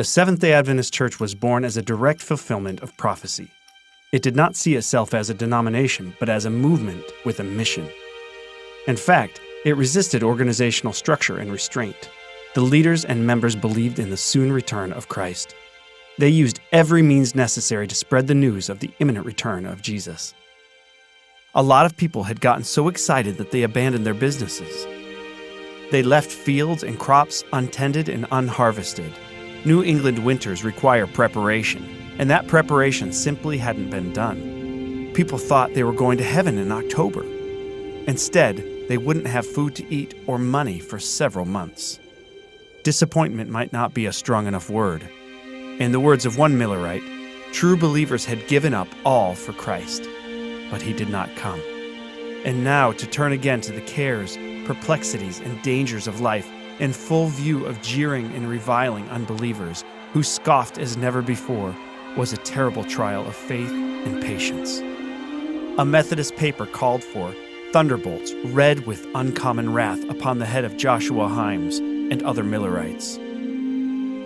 The Seventh-day Adventist Church was born as a direct fulfillment of prophecy. It did not see itself as a denomination, but as a movement with a mission. In fact, it resisted organizational structure and restraint. The leaders and members believed in the soon return of Christ. They used every means necessary to spread the news of the imminent return of Jesus. A lot of people had gotten so excited that they abandoned their businesses. They left fields and crops untended and unharvested. New England winters require preparation, and that preparation simply hadn't been done. People thought they were going to heaven in October. Instead, they wouldn't have food to eat or money for several months. Disappointment might not be a strong enough word. In the words of one Millerite, true believers had given up all for Christ, but he did not come. And now to turn again to the cares, perplexities, and dangers of life in full view of jeering and reviling unbelievers who scoffed as never before was a terrible trial of faith and patience. A Methodist paper called for thunderbolts red with uncommon wrath upon the head of Joshua Himes and other Millerites.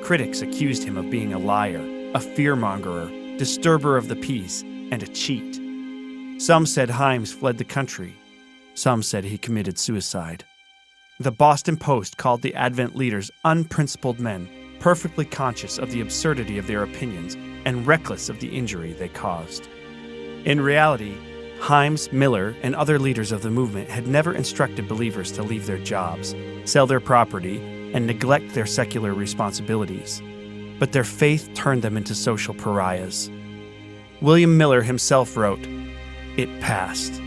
Critics accused him of being a liar, a fearmongerer, disturber of the peace, and a cheat. Some said Himes fled the country. Some said he committed suicide. The Boston Post called the Advent leaders unprincipled men, perfectly conscious of the absurdity of their opinions and reckless of the injury they caused. In reality, Himes, Miller, and other leaders of the movement had never instructed believers to leave their jobs, sell their property, and neglect their secular responsibilities. But their faith turned them into social pariahs. William Miller himself wrote, "It passed,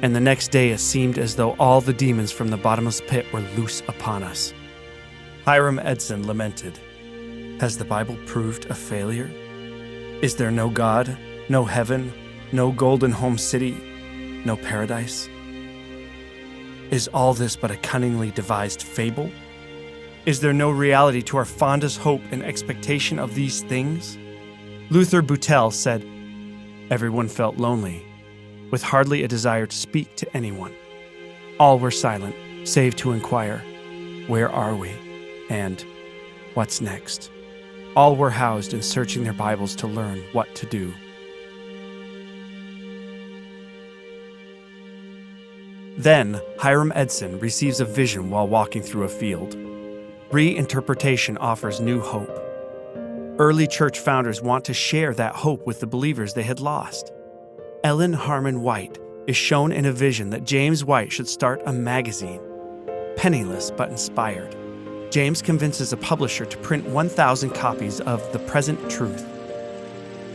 and the next day it seemed as though all the demons from the bottomless pit were loose upon us." Hiram Edson lamented, "Has the Bible proved a failure? Is there no God, no heaven, no golden home city, no paradise? Is all this but a cunningly devised fable? Is there no reality to our fondest hope and expectation of these things?" Luther Beutel said, "Everyone felt lonely, with hardly a desire to speak to anyone. All were silent, save to inquire, 'Where are we?' and 'What's next?' All were housed in searching their Bibles to learn what to do." Then, Hiram Edson receives a vision while walking through a field. Reinterpretation offers new hope. Early church founders want to share that hope with the believers they had lost. Ellen Harmon White is shown in a vision that James White should start a magazine. Penniless but inspired, James convinces a publisher to print 1,000 copies of The Present Truth.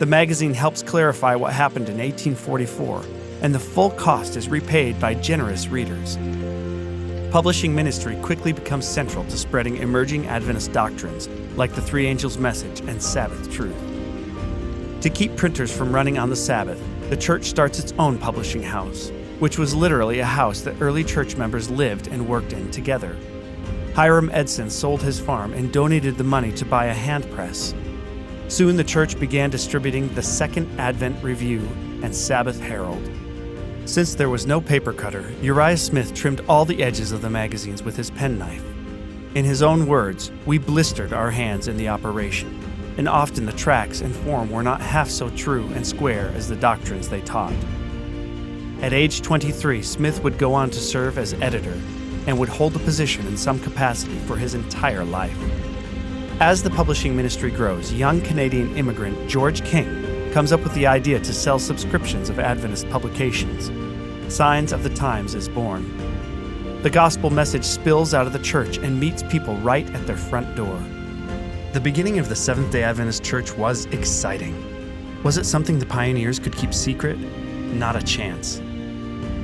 The magazine helps clarify what happened in 1844, and the full cost is repaid by generous readers. Publishing ministry quickly becomes central to spreading emerging Adventist doctrines like the Three Angels' Message and Sabbath Truth. To keep printers from running on the Sabbath, the church starts its own publishing house, which was literally a house that early church members lived and worked in together. Hiram Edson sold his farm and donated the money to buy a hand press. Soon the church began distributing the Second Advent Review and Sabbath Herald. Since there was no paper cutter, Uriah Smith trimmed all the edges of the magazines with his penknife. In his own words, "We blistered our hands in the operation, and often the tracks and form were not half so true and square as the doctrines they taught." At age 23, Smith would go on to serve as editor and would hold the position in some capacity for his entire life. As the publishing ministry grows, young Canadian immigrant George King comes up with the idea to sell subscriptions of Adventist publications. Signs of the Times is born. The gospel message spills out of the church and meets people right at their front door. The beginning of the Seventh-day Adventist Church was exciting. Was it something the pioneers could keep secret? Not a chance.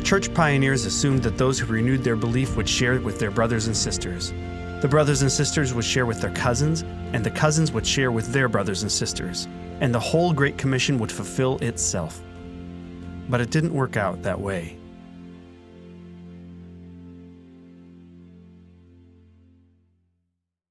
Church pioneers assumed that those who renewed their belief would share it with their brothers and sisters. The brothers and sisters would share with their cousins, and the cousins would share with their brothers and sisters, and the whole Great Commission would fulfill itself. But it didn't work out that way.